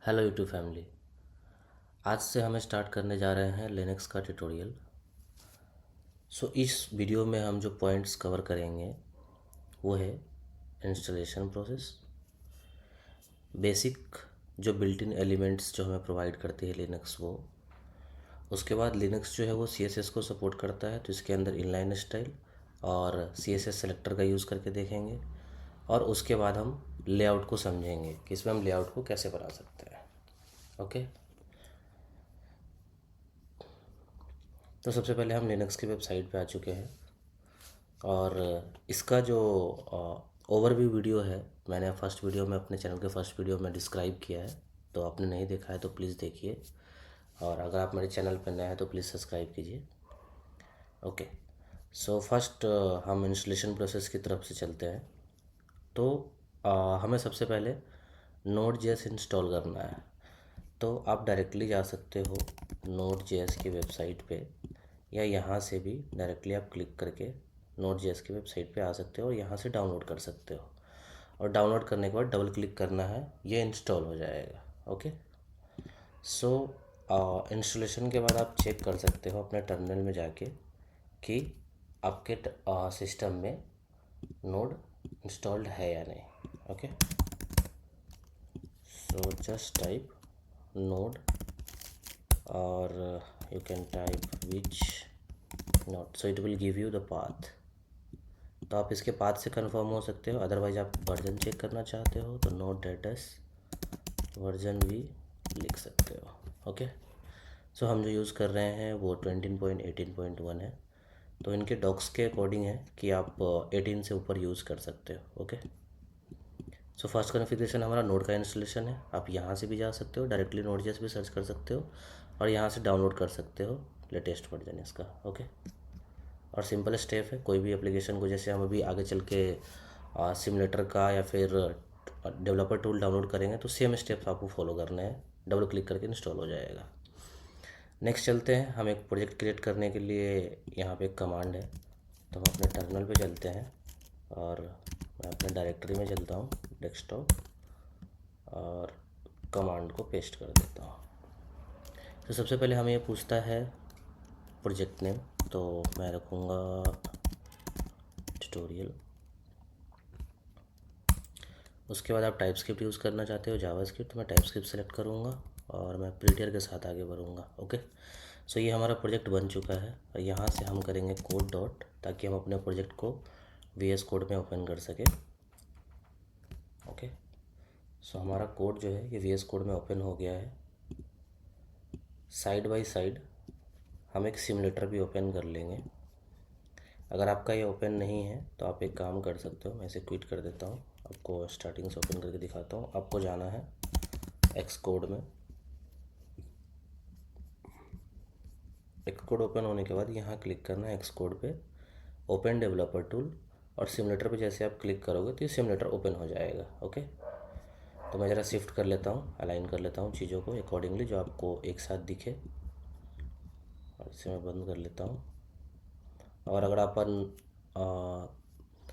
Hello YouTube family. आज से हमें स्टार्ट करने जा रहे हैं लिनक्स का ट्यूटोरियल। इस वीडियो में हम जो पॉइंट्स कवर करेंगे वो है इंस्टॉलेशन प्रोसेस, बेसिक जो बिल्ट इन एलिमेंट्स जो हमें प्रोवाइड करती है लिनक्स वो। उसके बाद लिनक्स जो है वो CSS को सपोर्ट करता है, तो इसके अंदर इनलाइन स्टाइल और CSS सेलेक्टर का यूज़ करके देखेंगे। और उसके बाद हम लेआउट को समझेंगे कि इसमें हम लेआउट को कैसे बना सकते हैं। ओके, तो सबसे पहले हम लिनक्स की वेबसाइट पे आ चुके हैं और इसका जो ओवरव्यू वीडियो है मैंने फर्स्ट वीडियो में अपने चैनल के फर्स्ट वीडियो में डिस्क्राइब किया है, तो आपने नहीं देखा है तो प्लीज़ देखिए। और अगर आप मेरे चैनल पर नए हैं तो प्लीज़ सब्सक्राइब कीजिए। ओके, फर्स्ट हम इंस्टॉलेशन प्रोसेस की तरफ से चलते हैं। तो हमें सबसे पहले Node.js इंस्टॉल करना है। तो आप डायरेक्टली जा सकते हो Node.js की वेबसाइट पे, या यहाँ से भी डायरेक्टली आप क्लिक करके Node.js की वेबसाइट पे आ सकते हो और यहाँ से डाउनलोड कर सकते हो। और डाउनलोड करने के बाद डबल क्लिक करना है, ये इंस्टॉल हो जाएगा। ओके, सो इंस्टॉलेशन के बाद आप चेक कर सकते हो अपने टर्मिनल में जाके कि आपके सिस्टम में नोड इंस्टॉल्ड है या नहीं। Okay, so just type node or you can type which node, so it will give you the path। तो आप इसके पाथ से कंफर्म हो सकते हो। अदरवाइज आप वर्जन चेक करना चाहते हो तो node-s वर्जन भी लिख सकते हो। ओके, हम जो यूज़ कर रहे हैं वो 20.18.1 है, तो इनके डॉक्स के अकॉर्डिंग है कि आप 18 से ऊपर यूज़ कर सकते हो। ओके, फर्स्ट कॉन्फ़िगरेशन हमारा नोड का इंस्टॉलेशन है। आप यहाँ से भी जा सकते हो, डायरेक्टली Node.js भी सर्च कर सकते हो और यहाँ से डाउनलोड कर सकते हो लेटेस्ट वर्जन इसका। ओके, और सिंपल स्टेप है। कोई भी एप्लीकेशन को, जैसे हम अभी आगे चल के सिमुलेटर का या फिर डेवलपर टूल डाउनलोड करेंगे तो सेम स्टेप्स आपको फॉलो करने हैं, डबल क्लिक करके इंस्टॉल हो जाएगा। नेक्स्ट चलते हैं। हम एक प्रोजेक्ट क्रिएट करने के लिए यहाँ पे एक कमांड है, तो हम अपने टर्मिनल पे चलते हैं और मैं अपने डायरेक्टरी में चलता हूँ, डेस्कटॉप, और कमांड को पेस्ट कर देता हूँ। तो सबसे पहले हमें ये पूछता है प्रोजेक्ट नेम, तो मैं रखूँगा ट्यूटोरियल। उसके बाद आप टाइपस्क्रिप्ट यूज़ करना चाहते हो, जावास्क्रिप्ट, तो मैं टाइपस्क्रिप्ट सेलेक्ट करूँगा और मैं प्रीटियर के साथ आगे बढ़ूँगा। ओके, ये हमारा प्रोजेक्ट बन चुका है और यहाँ से हम करेंगे कोड डॉट, ताकि हम अपने प्रोजेक्ट को VS कोड में ओपन कर सकें। ओके, हमारा कोड जो है ये VS कोड में ओपन हो गया है। साइड बाय साइड हम एक सिमुलेटर भी ओपन कर लेंगे। अगर आपका ये ओपन नहीं है तो आप एक काम कर सकते हो, मैं इसे क्विट कर देता हूँ, आपको स्टार्टिंग से ओपन करके दिखाता हूँ। आपको जाना है एक्सकोड में। एक्सकोड ओपन होने के बाद यहाँ क्लिक करना है एक्सकोड पे, ओपन डेवलपर टूल, और सिमुलेटर पे जैसे आप क्लिक करोगे तो ये सिमुलेटर ओपन हो जाएगा। ओके, तो मैं ज़रा शिफ्ट कर लेता हूँ, अलाइन कर लेता हूँ चीज़ों को अकॉर्डिंगली जो आपको एक साथ दिखे, और इसे मैं बंद कर लेता हूँ। और अगर अपन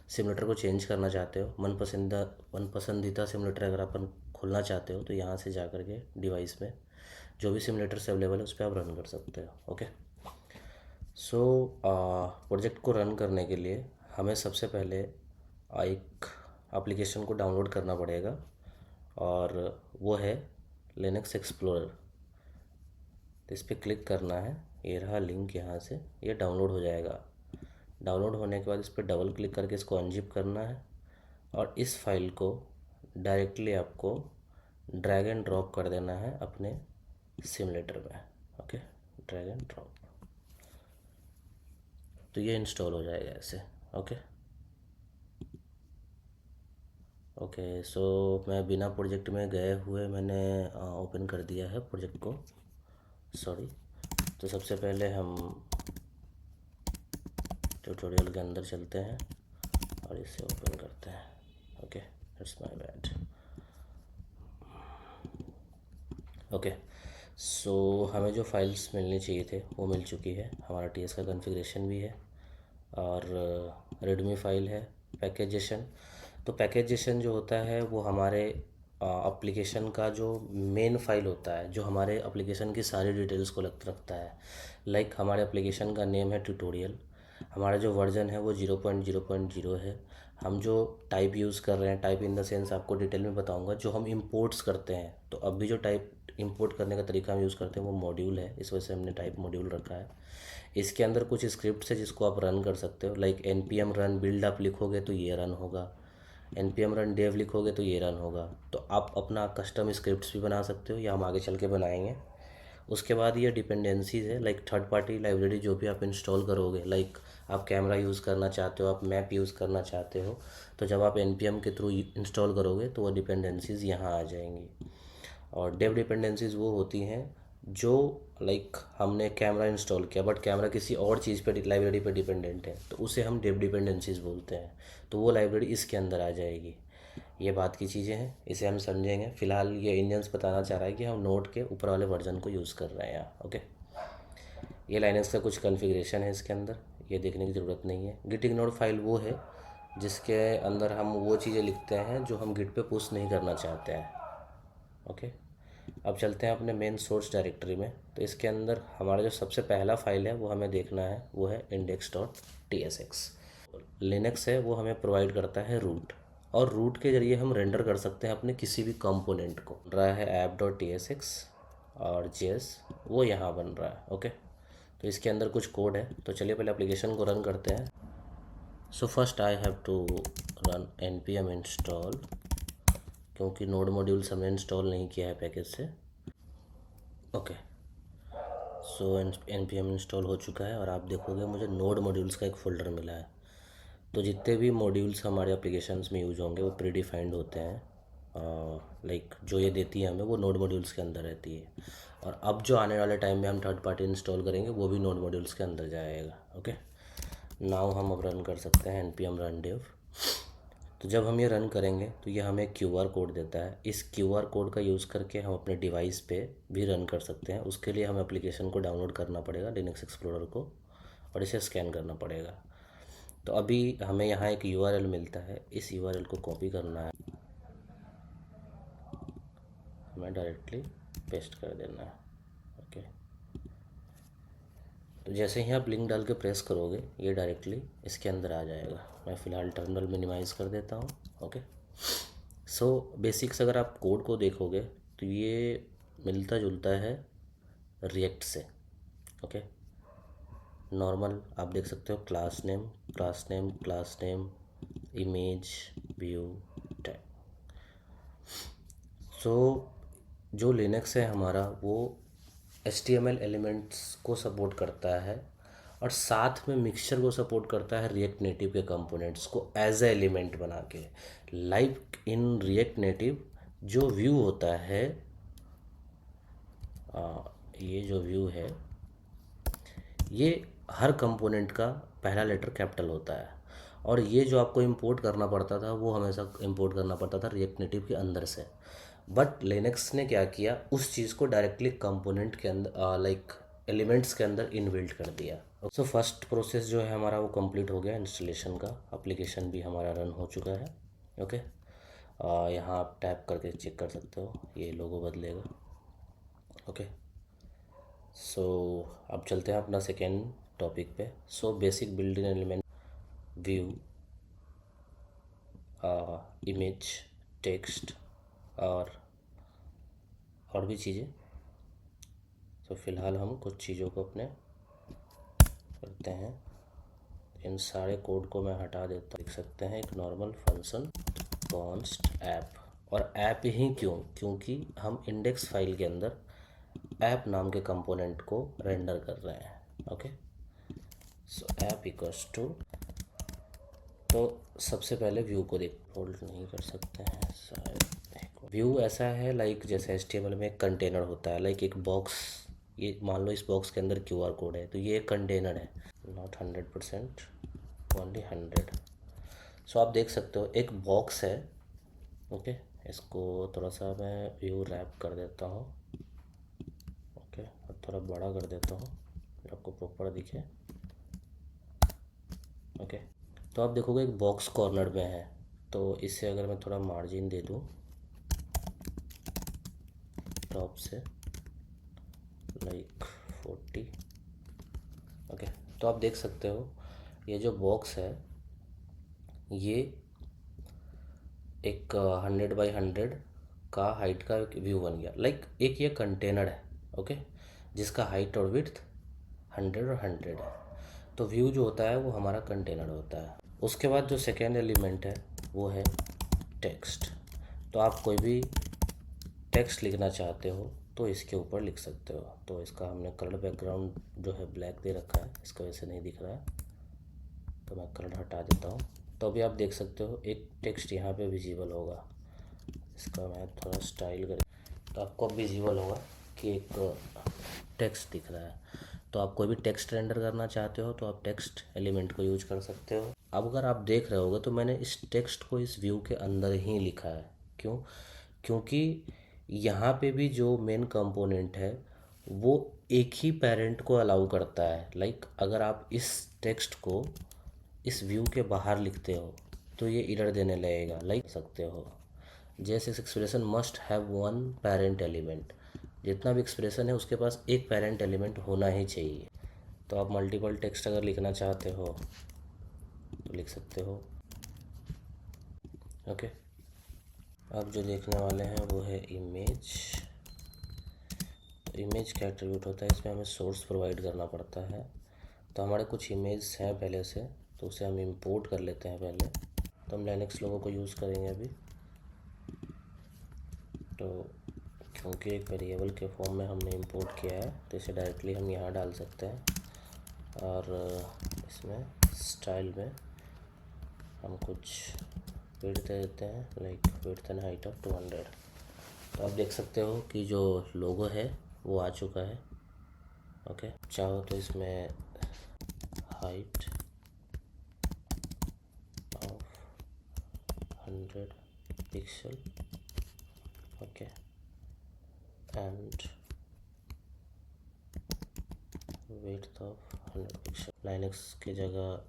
सिमुलेटर को चेंज करना चाहते हो, मनपसंदीदा सिमुलेटर अगर अपन खोलना चाहते हो, तो यहाँ से जा कर के डिवाइस में जो भी सिमुलेटर्स अवेलेबल है उस पर आप रन कर सकते हो। ओके, प्रोजेक्ट को रन करने के लिए हमें सबसे पहले एक एप्लीकेशन को डाउनलोड करना पड़ेगा और वो है लिनक्स एक्सप्लोरर। तो इस पर क्लिक करना है, ये रहा लिंक, यहाँ से ये डाउनलोड हो जाएगा। डाउनलोड होने के बाद इस पर डबल क्लिक करके इसको अनजिप करना है और इस फाइल को डायरेक्टली आपको ड्रैग एंड ड्रॉप कर देना है अपने सिमुलेटर में। ओके, ड्रैग एंड ड्रॉप, तो ये इंस्टॉल हो जाएगा ऐसे। ओके ओके, मैं बिना प्रोजेक्ट में गए हुए मैंने ओपन कर दिया है प्रोजेक्ट को, सॉरी। तो सबसे पहले हम ट्यूटोरियल के अंदर चलते हैं और इसे ओपन करते हैं। Okay, it's my bad. Okay, हमें जो फाइल्स मिलनी चाहिए थे वो मिल चुकी है। हमारा TS का कॉन्फ़िगरेशन भी है और रेडमी फाइल है, पैकेजेशन। तो पैकेजेशन जो होता है वो हमारे एप्लीकेशन का जो मेन फाइल होता है, जो हमारे एप्लीकेशन की सारी डिटेल्स को रखता है। लाइक हमारे एप्लीकेशन का नेम है ट्यूटोरियल, हमारा जो वर्जन है वो 0.0.0 है। हम जो टाइप यूज़ कर रहे हैं, टाइप इन द सेंस आपको डिटेल में बताऊंगा, जो हम इंपोर्ट्स करते हैं, तो अभी जो टाइप इंपोर्ट करने का तरीका हम यूज़ करते हैं वो मॉड्यूल है, इस वजह से हमने टाइप मॉड्यूल रखा है। इसके अंदर कुछ स्क्रिप्ट्स है जिसको आप रन कर सकते हो। लाइक npm रन बिल्ड आप लिखोगे तो ये रन होगा, npm रन dev लिखोगे तो ये रन होगा। तो आप अपना कस्टम स्क्रिप्ट्स भी बना सकते हो, या हम आगे चल के बनाएंगे। उसके बाद ये डिपेंडेंसीज है, लाइक थर्ड पार्टी लाइब्रेरी जो भी आप इंस्टॉल करोगे, लाइक आप कैमरा यूज़ करना चाहते हो, आप मैप यूज़ करना चाहते हो, तो जब आप npm के थ्रू इंस्टॉल करोगे तो वो डिपेंडेंसीज यहाँ आ जाएंगी। और डेव डिपेंडेंसीज वो होती हैं जो लाइक हमने कैमरा इंस्टॉल किया बट कैमरा किसी और चीज़ पे लाइब्रेरी पे डिपेंडेंट है, तो उसे हम डेव डिपेंडेंसीज बोलते हैं। तो वो लाइब्रेरी इसके अंदर आ जाएगी। ये बात की चीज़ें हैं, इसे हम समझेंगे। फ़िलहाल ये इंजन्स बताना चाह रहा है कि हम नोड के ऊपर वाले वर्जन को यूज़ कर रहे हैं यहाँ। ओके, ये लाइनक्स का कुछ कॉन्फ़िगरेशन है इसके अंदर, ये देखने की ज़रूरत नहीं है। गिट इग्नोर फाइल वो है जिसके अंदर हम वो चीज़ें लिखते हैं जो हम गिट पे पुश नहीं करना चाहते हैं। ओके, अब चलते हैं अपने मेन सोर्स डायरेक्टरी में। तो इसके अंदर हमारा जो सबसे पहला फाइल है वो हमें देखना है, वो है index.tsx। लिनक्स है वो हमें प्रोवाइड करता है रूट, और रूट के ज़रिए हम रेंडर कर सकते हैं अपने किसी भी कंपोनेंट को। बन रहा है app.tsx और js, वो यहाँ बन रहा है। ओके, तो इसके अंदर कुछ कोड है, तो चलिए पहले एप्लीकेशन को रन करते हैं। So first I have to run npm install, क्योंकि नोड मॉड्यूल्स हमने इंस्टॉल नहीं किया है पैकेज से। ओके, सो npm इंस्टॉल हो चुका है और आप देखोगे मुझे नोड मॉड्यूल्स का एक फ़ोल्डर मिला है। तो जितने भी मॉड्यूल्स हमारे एप्लीकेशंस में यूज होंगे वो प्री डिफाइंड होते हैं। लाइक जो ये देती है हमें वो नोड मॉड्यूल्स के अंदर रहती है, और अब जो आने वाले टाइम में हम थर्ड पार्टी इंस्टॉल करेंगे वो भी नोड मॉड्यूल्स के अंदर जाएगा। ओके, नाउ हम अब रन कर सकते हैं npm run dev। तो जब हम ये रन करेंगे तो ये हमें QR कोड देता है। इस QR कोड का यूज़ करके हम अपने डिवाइस पे भी रन कर सकते हैं। उसके लिए हमें एप्लीकेशन को डाउनलोड करना पड़ेगा, लिनक्स एक्सप्लोरर को, और इसे स्कैन करना पड़ेगा। तो अभी हमें यहाँ एक URL मिलता है, इस URL को कॉपी करना है, हमें डायरेक्टली पेस्ट कर देना है। ओके, तो जैसे ही आप लिंक डाल के प्रेस करोगे ये डायरेक्टली इसके अंदर आ जाएगा। मैं फ़िलहाल टर्मिनल मिनिमाइज़ कर देता हूँ। ओके, सो बेसिक्स अगर आप कोड को देखोगे तो ये मिलता जुलता है रिएक्ट से। ओके, नॉर्मल आप देख सकते हो, class name class name class name, image, view, tag. So जो लिनक्स है हमारा वो HTML एलिमेंट्स को सपोर्ट करता है, और साथ में मिक्सचर को सपोर्ट करता है रिएक्ट नेटिव के कंपोनेंट्स को एज ए एलिमेंट बना के। लाइक इन रिएक्ट नेटिव जो व्यू होता है, ये जो व्यू है ये हर कंपोनेंट का पहला लेटर कैपिटल होता है, और ये जो आपको इंपोर्ट करना पड़ता था वो हमेशा इंपोर्ट करना पड़ता था रिएक्ट नेटिव के अंदर से। बट लिनक्स ने क्या किया, उस चीज़ को डायरेक्टली कंपोनेंट के अंदर लाइक एलिमेंट्स के अंदर इनबिल्ट कर दिया। सो फर्स्ट प्रोसेस जो है हमारा वो कंप्लीट हो गया इंस्टॉलेशन का, एप्लीकेशन भी हमारा रन हो चुका है। ओके, यहाँ आप टैप करके चेक कर सकते हो, ये लोगो बदलेगा। ओके, सो अब चलते हैं अपना सेकेंड टॉपिक पे। So basic building element, view, image, text और भी चीज़ें। तो फ़िलहाल हम कुछ चीज़ों को अपने करते हैं। इन सारे कोड को मैं हटा देता हूँ। देख सकते हैं एक नॉर्मल फंक्शन कॉन्स्ट ऐप, और ऐप ही क्यों, क्योंकि हम इंडेक्स फाइल के अंदर ऐप नाम के कंपोनेंट को रेंडर कर रहे हैं। Okay, so app equals to, तो सबसे पहले व्यू को देख होल्ड नहीं कर सकते हैं शायद। व्यू ऐसा है लाइक जैसे HTML में एक कंटेनर होता है, लाइक एक बॉक्स, ये मान लो इस बॉक्स के अंदर QR कोड है, तो ये एक कंटेनर है, नॉट 100%, ओनली 100। सो आप देख सकते हो एक बॉक्स है। ओके, इसको थोड़ा सा मैं व्यू रैप कर देता हूँ। ओके, और थोड़ा बड़ा कर देता हूँ आपको प्रॉपर दिखे। ओके, तो आप देखोगे एक बॉक्स कॉर्नर में है, तो इससे अगर मैं थोड़ा मार्जिन दे दूँ टॉप से लाइक 40। ओके, तो आप देख सकते हो ये जो बॉक्स है ये एक 100 बाई 100 का हाइट का एक व्यू बन गया। लाइक एक ये कंटेनर है, ओके, जिसका हाइट और विड्थ 100 और 100 है। तो व्यू जो होता है वो हमारा कंटेनर होता है। उसके बाद जो सेकेंड एलिमेंट है वो है टेक्स्ट। तो आप कोई भी टेक्स्ट लिखना चाहते हो तो इसके ऊपर लिख सकते हो। तो इसका हमने कलर बैकग्राउंड जो है ब्लैक दे रखा है, इसका वजह से नहीं दिख रहा है, तो मैं कलर हटा देता हूँ। तो अभी आप देख सकते हो एक टेक्स्ट यहाँ पे विजिबल होगा। इसका मैं थोड़ा स्टाइल कर, तो आपको अब विजिबल होगा कि एक टेक्स्ट दिख रहा है। तो आप कोई भी टेक्स्ट रेंडर करना चाहते हो तो आप टेक्स्ट एलिमेंट को यूज कर सकते हो। अब अगर आप देख रहे होगे तो मैंने इस टेक्स्ट को इस व्यू के अंदर ही लिखा है। क्यों? क्योंकि यहाँ पे भी जो मेन कंपोनेंट है वो एक ही पेरेंट को अलाउ करता है। लाइक अगर आप इस टेक्स्ट को इस व्यू के बाहर लिखते हो तो ये एरर देने लगेगा। लाइक सकते हो जैसे इस expression must have one parent element, जितना भी एक्सप्रेशन है उसके पास एक पेरेंट एलिमेंट होना ही चाहिए। तो आप मल्टीपल टेक्स्ट अगर लिखना चाहते हो तो लिख सकते हो। ओके, अब जो देखने वाले हैं वो है इमेज। इमेज का एट्रीब्यूट होता है, इसमें हमें सोर्स प्रोवाइड करना पड़ता है। तो हमारे कुछ इमेज हैं पहले से, तो उसे हम इंपोर्ट कर लेते हैं पहले। तो हम लिनक्स लोगों को यूज़ करेंगे अभी। तो क्योंकि एक वेरिएबल के फॉर्म में हमने इंपोर्ट किया है तो इसे डायरेक्टली हम यहाँ डाल सकते हैं। और इसमें स्टाइल में हम कुछ विड्थ दे देते हैं, like width and height of 200। तो आप देख सकते हो कि जो लोगो है वो आ चुका है। ओके, चाहो तो इसमें height of 100 pixel, okay, and width of 100 pixel. Linux की जगह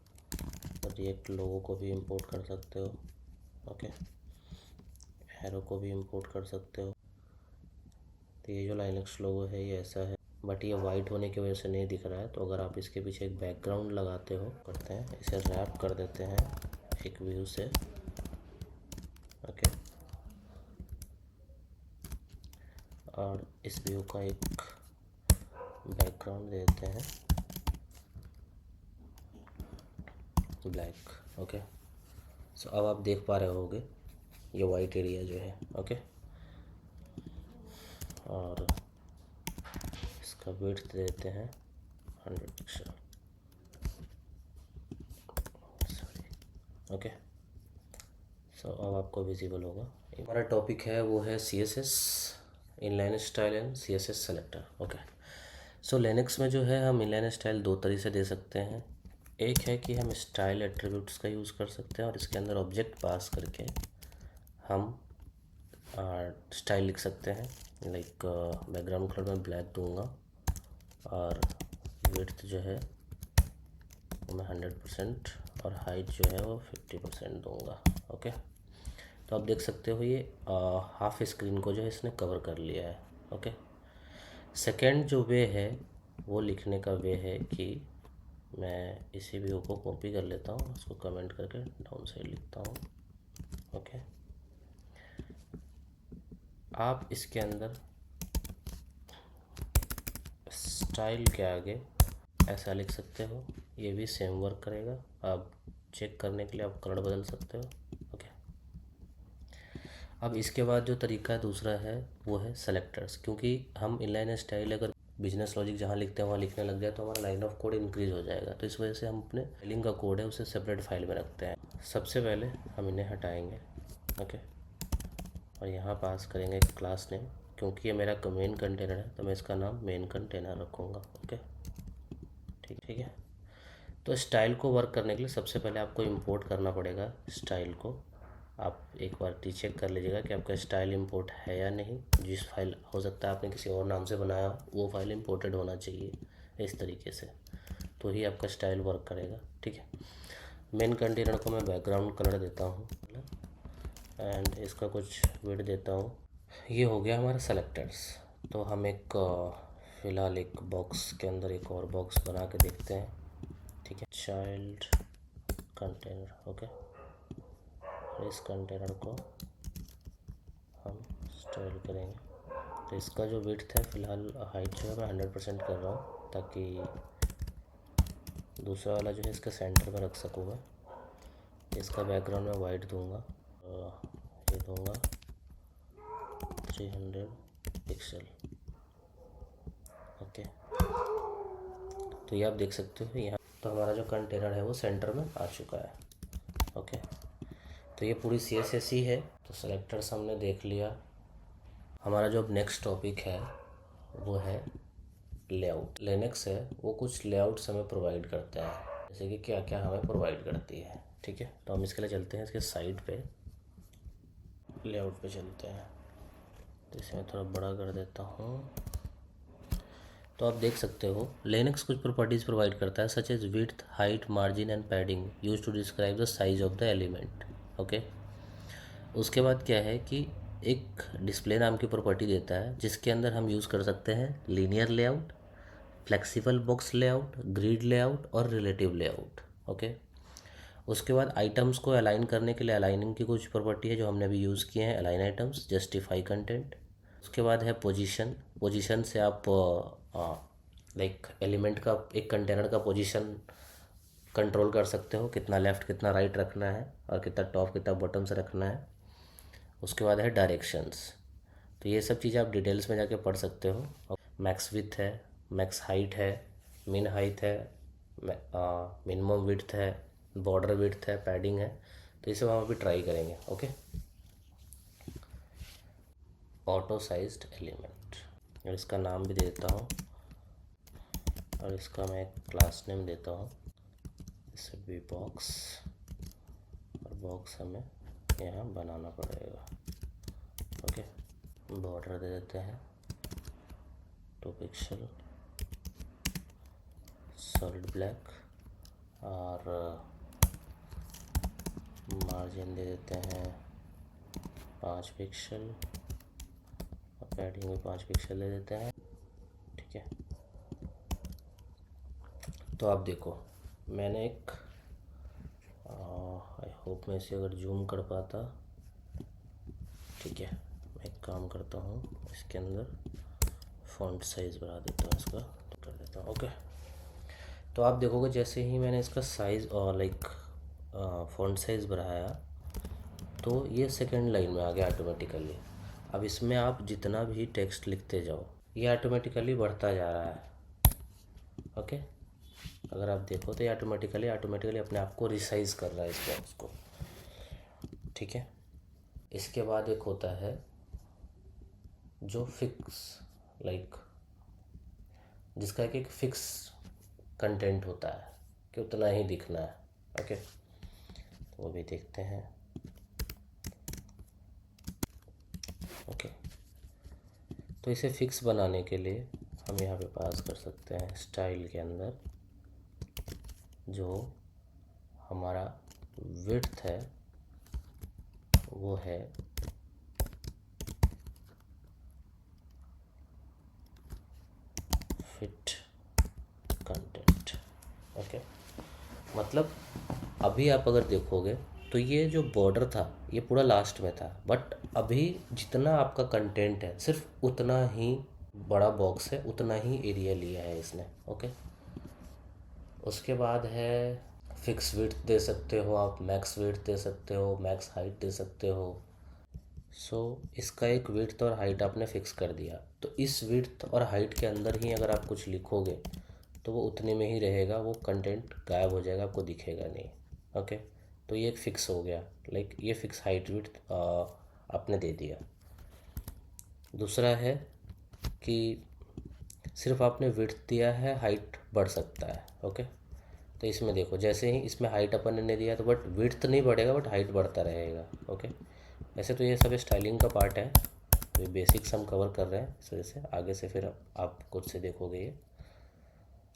रिएक्ट लोगो को भी इंपोर्ट कर सकते हो। ओके, एरो को भी इंपोर्ट कर सकते हो। तो ये जो लाइनक्स लोगो है ये ऐसा है, बट ये वाइट होने की वजह से नहीं दिख रहा है। तो अगर आप इसके पीछे एक बैकग्राउंड लगाते हो, करते हैं इसे रैप कर देते हैं एक व्यू से। ओके, और इस व्यू का एक बैकग्राउंड दे देते हैं ब्लैक। ओके, सो अब आप देख पा रहे होगे ये वाइट एरिया जो है। ओके, और इसका विड्थ दे देते हैं 100 पिक्सल। सॉरी। ओके, सो अब आपको विजिबल होगा। हमारा टॉपिक है वो है CSS, inline style and CSS selector. Okay, so Linux में जो है हम इनलाइन स्टाइल दो तरीके से दे सकते हैं। एक है कि हम स्टाइल एट्रीब्यूट्स का यूज़ कर सकते हैं और इसके अंदर ऑब्जेक्ट पास करके हम स्टाइल लिख सकते हैं। लाइक बैकग्राउंड कलर में ब्लैक दूंगा और विड्थ जो है वो मैं 100% और हाइट जो है वो 50% दूंगा। ओके, तो आप देख सकते हो ये हाफ स्क्रीन को जो है इसने कवर कर लिया है। ओके, सेकेंड जो वे है वो लिखने का वे है कि मैं इसी व्यू को कॉपी कर लेता हूँ, उसको कमेंट करके डाउन साइड लिखता हूँ। ओके, आप इसके अंदर स्टाइल के आगे ऐसा लिख सकते हो, ये भी सेम वर्क करेगा। आप चेक करने के लिए आप कलर बदल सकते हो। ओके, अब इसके बाद जो तरीका दूसरा है वो है सेलेक्टर्स। क्योंकि हम इनलाइन स्टाइल अगर बिजनेस लॉजिक जहाँ लिखते हैं वहाँ लिखने लग जाए तो हमारा लाइन ऑफ कोड इंक्रीज हो जाएगा। तो इस वजह से हम अपने फाइलिंग का कोड है उसे सेपरेट फाइल में रखते हैं। सबसे पहले हम इन्हें हटाएंगे। ओके, और यहाँ पास करेंगे क्लास नेम। क्योंकि ये मेरा मेन कंटेनर है तो मैं इसका नाम मेन कंटेनर रखूँगा। ओके, ठीक है। तो स्टाइल को वर्क करने के लिए सबसे पहले आपको इंपोर्ट करना पड़ेगा स्टाइल को। आप एक बार चेक कर लीजिएगा कि आपका स्टाइल इंपोर्ट है या नहीं। जिस फाइल, हो सकता है आपने किसी और नाम से बनाया हो, वो फाइल इंपोर्टेड होना चाहिए इस तरीके से, तो ही आपका स्टाइल वर्क करेगा। ठीक है, मेन कंटेनर को मैं बैकग्राउंड कलर देता हूँ एंड इसका कुछ विड्थ देता हूँ। ये हो गया हमारा सेलेक्टर्स। तो हम एक फ़िलहाल एक बॉक्स के अंदर एक और बॉक्स बना के देखते हैं, ठीक है। Child container, okay. इस कंटेनर को हम स्टाइल करेंगे। तो इसका जो विड्थ है, फ़िलहाल हाइट जो है मैं 100% कर रहा हूँ, ताकि दूसरा वाला जो है इसके सेंटर में रख सकूँ मैं। इसका बैकग्राउंड मैं वाइट दूंगा, ये दूंगा 300 पिक्सल, ओके। तो ये आप देख सकते हो यहाँ, तो हमारा जो कंटेनर है वो सेंटर में आ चुका है, ओके। तो ये पूरी CSS ही है। तो सेलेक्टर्स हमने देख लिया। हमारा जो अब नेक्स्ट टॉपिक है वो है लेआउट। लिनक्स है वो कुछ लेआउट्स हमें प्रोवाइड करता है, जैसे कि क्या क्या हमें प्रोवाइड करती है, ठीक है। तो हम इसके लिए चलते हैं इसके साइड पे, लेआउट पे चलते हैं। तो इसे मैं थोड़ा बड़ा कर देता हूँ। तो आप देख सकते हो लिनक्स कुछ प्रॉपर्टीज़ प्रोवाइड करता है, such as width, height, margin and padding use to describe the size of the element, okay. उसके बाद क्या है कि एक डिस्प्ले नाम की प्रॉपर्टी देता है, जिसके अंदर हम यूज़ कर सकते हैं linear layout, flexible box layout, grid layout और रिलेटिव लेआउट, ओके। उसके बाद आइटम्स को अलाइन करने के लिए अलाइनिंग की कुछ प्रॉपर्टी है जो हमने अभी यूज़ किए हैं, अलाइन आइटम्स, जस्टिफाई कंटेंट। उसके बाद है पोजीशन। पोजीशन से आप लाइक एलिमेंट का, एक कंटेनर का पोजीशन कंट्रोल कर सकते हो, कितना लेफ़्ट कितना राइट रखना है और कितना टॉप कितना बॉटम से रखना है। उसके बाद है डायरेक्शंस। तो ये सब चीज़ें आप डिटेल्स में जाके पढ़ सकते हो। मैक्स विड्थ है, मैक्स हाइट है, मिन हाइट है, मिनिमम विड्थ है, बॉर्डर विड्थ है, पैडिंग है। तो ये सब हम अभी ट्राई करेंगे, ओके। ऑटो साइज्ड एलिमेंट, और इसका नाम भी दे देता हूँ, और इसका मैं एक क्लास नेम देता हूँ, इसे भी बॉक्स, और बॉक्स हमें यहाँ बनाना पड़ेगा, ओके। बॉर्डर दे देते हैं 2 पिक्सल, सॉलिड ब्लैक, और मार्जिन दे देते हैं 5 पिक्सल, और पैडिंग में 5 पिक्सल दे देते हैं, ठीक है। तो आप देखो मैंने एक आई होप मैं इसे अगर जूम कर पाता, ठीक है। मैं एक काम करता हूँ, इसके अंदर फ़ॉन्ट साइज़ बढ़ा देता हूँ, इसका कर देता हूँ, ओके। तो आप देखोगे जैसे ही मैंने इसका साइज़ और लाइक फ़ॉन्ट साइज़ बढ़ाया, तो ये सेकंड लाइन में आ गया ऑटोमेटिकली। अब इसमें आप जितना भी टेक्स्ट लिखते जाओ, ये ऑटोमेटिकली बढ़ता जा रहा है, ओके। अगर आप देखो तो ये ऑटोमेटिकली अपने आप को रिसाइज़ कर रहा है इस बॉक्स को, ठीक है। इसके बाद एक होता है जो फिक्स, लाइक जिसका एक फिक्स कंटेंट होता है कि उतना ही दिखना है, ओके। तो वो भी देखते हैं, ओके। तो इसे फिक्स बनाने के लिए हम यहाँ पे पास कर सकते हैं स्टाइल के अंदर जो हमारा विड्थ है वो है फिट कंटेंट, ओके। मतलब अभी आप अगर देखोगे तो ये जो बॉर्डर था ये पूरा लास्ट में था, बट अभी जितना आपका कंटेंट है सिर्फ उतना ही बड़ा बॉक्स है, उतना ही एरिया लिया है इसने, ओके। उसके बाद है फिक्स विड्थ दे सकते हो आप, मैक्स विड्थ दे सकते हो, मैक्स हाइट दे सकते हो। सो इसका एक विड्थ और हाइट आपने फिक्स कर दिया, तो इस विड्थ और हाइट के अंदर ही अगर आप कुछ लिखोगे तो वो उतने में ही रहेगा, वो कंटेंट गायब हो जाएगा, आपको दिखेगा नहीं, ओके। तो ये एक फिक्स हो गया, लाइक ये फिक्स हाइट विड्थ आपने दे दिया। दूसरा है कि सिर्फ आपने विड्थ दिया है, हाइट बढ़ सकता है, ओके। तो इसमें देखो जैसे ही इसमें हाइट अपन ने दिया तो बट विड्थ नहीं बढ़ेगा, बट हाइट बढ़ता रहेगा, ओके। वैसे तो ये सब स्टाइलिंग का पार्ट है, ये बेसिक्स हम कवर कर रहे हैं, इस वजह से आगे से फिर आप खुद से देखोगे ये।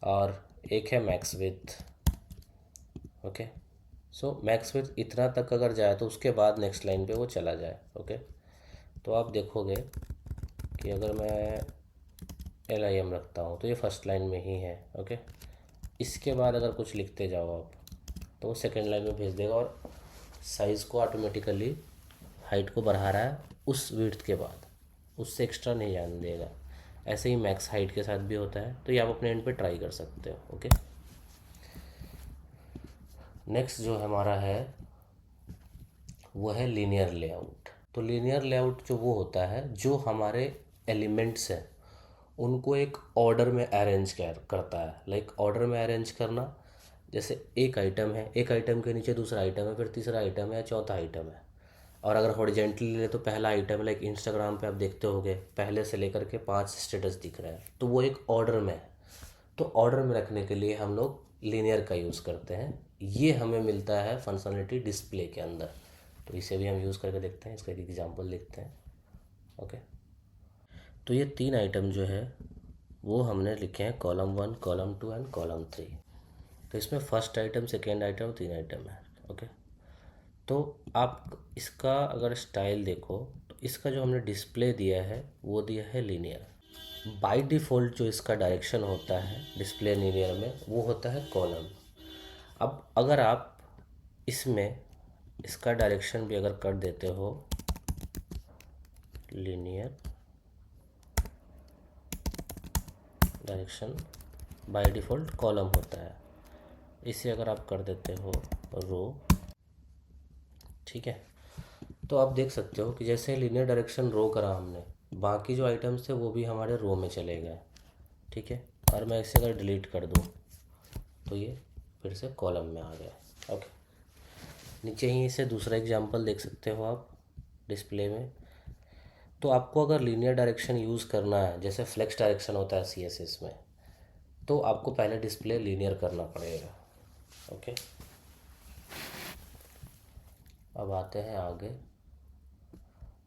और एक है मैक्स विड्थ, ओके। सो मैक्स विड्थ इतना तक अगर जाए तो उसके बाद नेक्स्ट लाइन पे वो चला जाए, ओके। तो आप देखोगे कि अगर मैं LIM रखता हूँ, तो ये फर्स्ट लाइन में ही है। ओके, इसके बाद अगर कुछ लिखते जाओ आप तो वो सेकेंड लाइन में भेज देगा और साइज़ को ऑटोमेटिकली हाइट को बढ़ा रहा है उस विड्थ के बाद, उससे एक्स्ट्रा नहीं जाने देगा। ऐसे ही मैक्स हाइट के साथ भी होता है, तो ये आप अपने एंड पे ट्राई कर सकते हो। ओके, नेक्स्ट जो हमारा है वो है लीनियर लेआउट। तो लीनियर लेआउट जो वो होता है जो हमारे एलिमेंट्स हैं उनको एक ऑर्डर में अरेंज करता है। लाइक ऑर्डर में अरेंज करना, जैसे एक आइटम है, एक आइटम के नीचे दूसरा आइटम है, फिर तीसरा आइटम है या चौथा आइटम है। और अगर हॉरिजेंटली ले तो पहला आइटम, लाइक इंस्टाग्राम पे आप देखते होगे पहले से लेकर के 5 स्टेटस दिख रहे हैं, तो वो एक ऑर्डर में है। तो ऑर्डर में रखने के लिए हम लोग लीनियर का यूज़ करते हैं। ये हमें मिलता है फंक्शनलिटी डिस्प्ले के अंदर, तो इसे भी हम यूज़ करके देखते हैं। इसका एक एग्जांपल देखते हैं। ओके, तो ये 3 आइटम जो है वो हमने लिखे हैं कॉलम 1, कॉलम 2 एंड कॉलम 3। तो इसमें first item, second item, 3 item है। ओके, तो आप इसका अगर स्टाइल देखो तो इसका जो हमने डिस्प्ले दिया है वो दिया है लीनियर। बाय डिफ़ॉल्ट जो इसका डायरेक्शन होता है डिस्प्ले लीनियर में वो होता है कॉलम। अब अगर आप इसमें इसका डायरेक्शन भी अगर कर देते हो linear direction, by default column होता है, इसे अगर आप कर देते हो रो, ठीक है, तो आप देख सकते हो कि जैसे लीनियर डायरेक्शन रो करा हमने, बाकी जो आइटम्स थे वो भी हमारे रो में चले गए। ठीक है, और मैं इसे अगर डिलीट कर दूँ तो ये फिर से कॉलम में आ गया। ओके, नीचे ही इसे दूसरा एग्जांपल देख सकते हो आप डिस्प्ले में। तो आपको अगर लीनियर डायरेक्शन यूज़ करना है, जैसे फ्लेक्स डायरेक्शन होता है CSS में, तो आपको पहले डिस्प्ले लीनियर करना पड़ेगा। ओके, अब आते हैं आगे।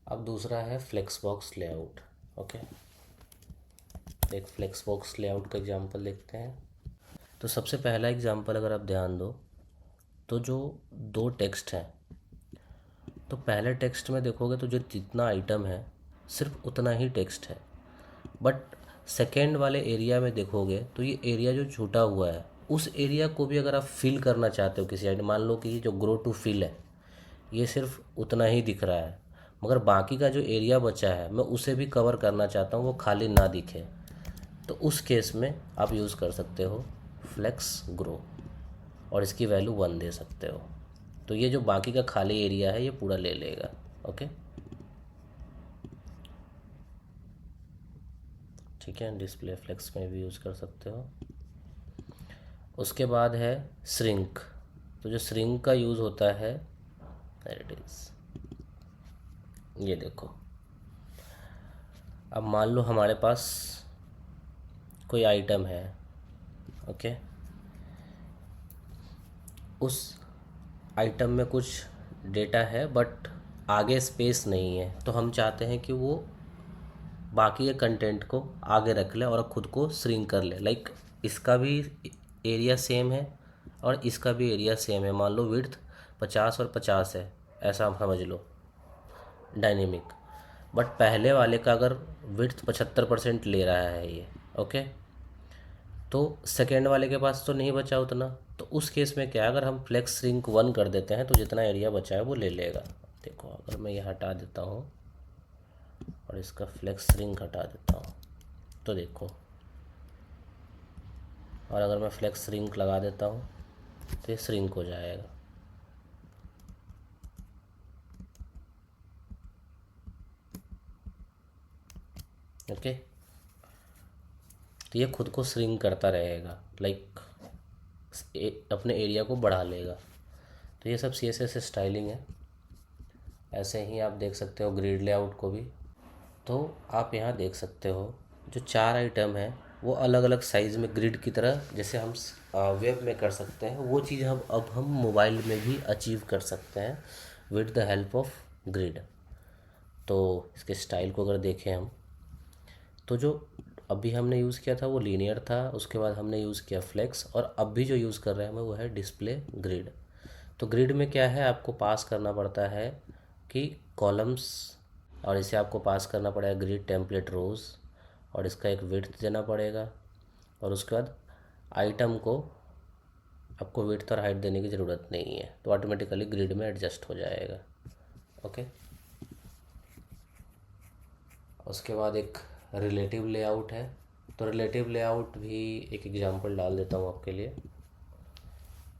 अब दूसरा है फ्लेक्स बॉक्स लेआउट। ओके, एक फ्लेक्स बॉक्स लेआउट का एग्जांपल देखते हैं। तो सबसे पहला एग्जांपल अगर आप ध्यान दो तो जो 2 टेक्स्ट हैं, तो पहले टेक्स्ट में देखोगे तो जो जितना आइटम है सिर्फ उतना ही टेक्स्ट है। बट सेकेंड वाले एरिया में देखोगे तो ये एरिया जो छूटा हुआ है उस एरिया को भी अगर आप फिल करना चाहते हो किसी आइटम, मान लो कि जो ग्रो टू फिल है ये सिर्फ उतना ही दिख रहा है, मगर बाकी का जो एरिया बचा है मैं उसे भी कवर करना चाहता हूँ, वो खाली ना दिखे, तो उस केस में आप यूज़ कर सकते हो फ्लेक्स ग्रो और इसकी वैल्यू 1 दे सकते हो। तो ये जो बाकी का खाली एरिया है ये पूरा ले लेगा। ओके, ठीक है, डिस्प्ले फ्लेक्स में भी यूज़ कर सकते हो। उसके बाद है श्रिंक। तो जो श्रिंक का यूज़ होता है, इट इज़, ये देखो, अब मान लो हमारे पास कोई आइटम है। ओके, उस आइटम में कुछ डेटा है बट आगे स्पेस नहीं है, तो हम चाहते हैं कि वो बाकी के कंटेंट को आगे रख ले और ख़ुद को श्रिंक कर ले। लाइक इसका भी एरिया सेम है और इसका भी एरिया सेम है, मान लो विड्थ 50 और 50 है, ऐसा आप समझ लो डायनेमिक। बट पहले वाले का अगर विड्थ 75% ले रहा है ये, ओके, तो सेकेंड वाले के पास तो नहीं बचा उतना, तो उस केस में क्या है, अगर हम फ्लेक्स श्रिंक 1 कर देते हैं तो जितना एरिया बचा है वो ले लेगा। देखो अगर मैं ये हटा देता हूँ और इसका फ्लेक्स श्रिंक हटा देता हूँ तो देखो, और अगर मैं फ्लेक्स श्रिंक लगा देता हूँ तो ये श्रिंक हो जाएगा। ओके, तो ये खुद को श्रिंक करता रहेगा, लाइक अपने एरिया को बढ़ा लेगा। तो ये सब CSS स्टाइलिंग है। ऐसे ही आप देख सकते हो ग्रिड लेआउट को भी। तो आप यहाँ देख सकते हो जो 4 आइटम है वो अलग अलग साइज़ में ग्रिड की तरह, जैसे हम वेब में कर सकते हैं वो चीज़ हम मोबाइल में भी अचीव कर सकते हैं with the help of grid. तो इसके स्टाइल को अगर देखें हम, तो जो अभी हमने यूज़ किया था वो लीनियर था, उसके बाद हमने यूज़ किया फ्लेक्स, और अब भी जो यूज़ कर रहे हैं हम वो है डिस्प्ले ग्रिड। तो ग्रिड में क्या है, आपको पास करना पड़ता है कि कॉलम्स, और इसे आपको पास करना पड़ेगा ग्रिड टेम्पलेट रोज़, और इसका एक विड्थ देना पड़ेगा, और उसके बाद आइटम को आपको विड्थ और हाइट देने की ज़रूरत नहीं है, तो ऑटोमेटिकली ग्रिड में एडजस्ट हो जाएगा। ओके, उसके बाद एक रिलेटिव लेआउट है, तो रिलेटिव लेआउट भी एक एग्जांपल डाल देता हूँ आपके लिए,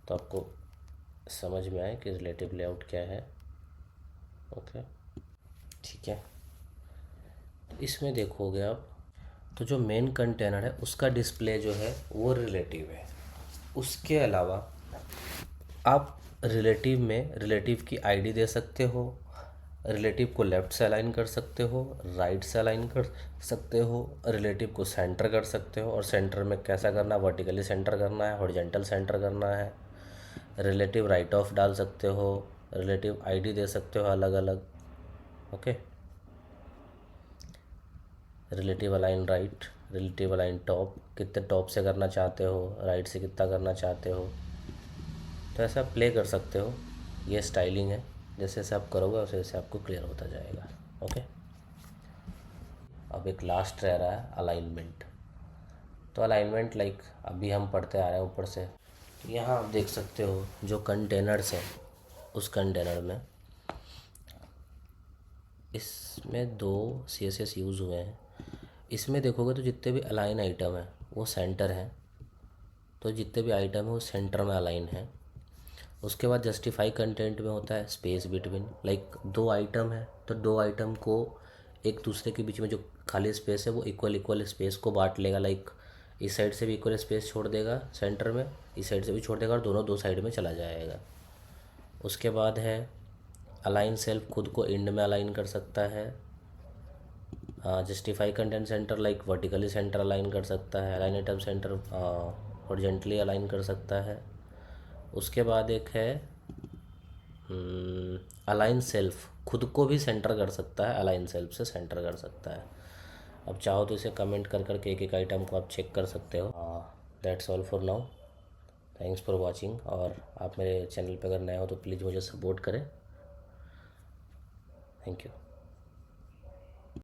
तो आपको समझ में आए कि रिलेटिव लेआउट क्या है। ओके, ठीक है, तो इसमें देखोगे आप, तो जो मेन कंटेनर है उसका डिस्प्ले जो है वो रिलेटिव है। उसके अलावा आप रिलेटिव में रिलेटिव की आईडी दे सकते हो, रिलेटिव को लेफ़्ट से अलाइन कर सकते हो, राइट से अलाइन कर सकते हो, रिलेटिव को सेंटर कर सकते हो, और सेंटर में कैसा करना है, वर्टिकली सेंटर करना है, हॉरिजॉन्टल सेंटर करना है। रिलेटिव राइट ऑफ डाल सकते हो, रिलेटिव आईडी दे सकते हो अलग अलग। Okay, relative align right, relative align top, कितने टॉप से करना चाहते हो, राइट से कितना करना चाहते हो, तो ऐसा प्ले कर सकते हो। ये स्टाइलिंग है, जैसे जैसे आप करोगे वैसे वैसे आपको क्लियर होता जाएगा। ओके, अब एक लास्ट रह रहा है अलाइनमेंट। तो अलाइनमेंट लाइक अभी हम पढ़ते आ रहे हैं ऊपर से, यहाँ आप देख सकते हो जो कंटेनर्स हैं उस कंटेनर में, इसमें 2 CSS यूज़ हुए हैं। इसमें देखोगे तो जितने भी अलाइन आइटम है वो सेंटर है, तो जितने भी आइटम है वो सेंटर में अलाइन है। उसके बाद जस्टिफाई कंटेंट में होता है स्पेस बिटवीन, लाइक 2 आइटम है तो 2 आइटम को एक दूसरे के बीच में जो खाली स्पेस है वो इक्वल इक्वल स्पेस को बांट लेगा, लाइक इस साइड से भी इक्वल स्पेस छोड़ देगा सेंटर में, इस साइड से भी छोड़ देगा, और दोनों 2 साइड में चला जाएगा। उसके बाद है अलाइन सेल्फ, खुद को इंड में अलाइन कर सकता है। Justify content centre like vertically centre align कर सकता है, align item centre horizontally align कर सकता है। उसके बाद एक है अलाइन सेल्फ, खुद को भी सेंटर कर सकता है, अलाइन सेल्फ से सेंटर कर सकता है। अब चाहो तो इसे कमेंट कर करके एक एक आइटम को आप चेक कर सकते हो। That's all for now, thanks for watching. और आप मेरे चैनल पर अगर नए हो तो प्लीज़ मुझे सपोर्ट करें। Thank you.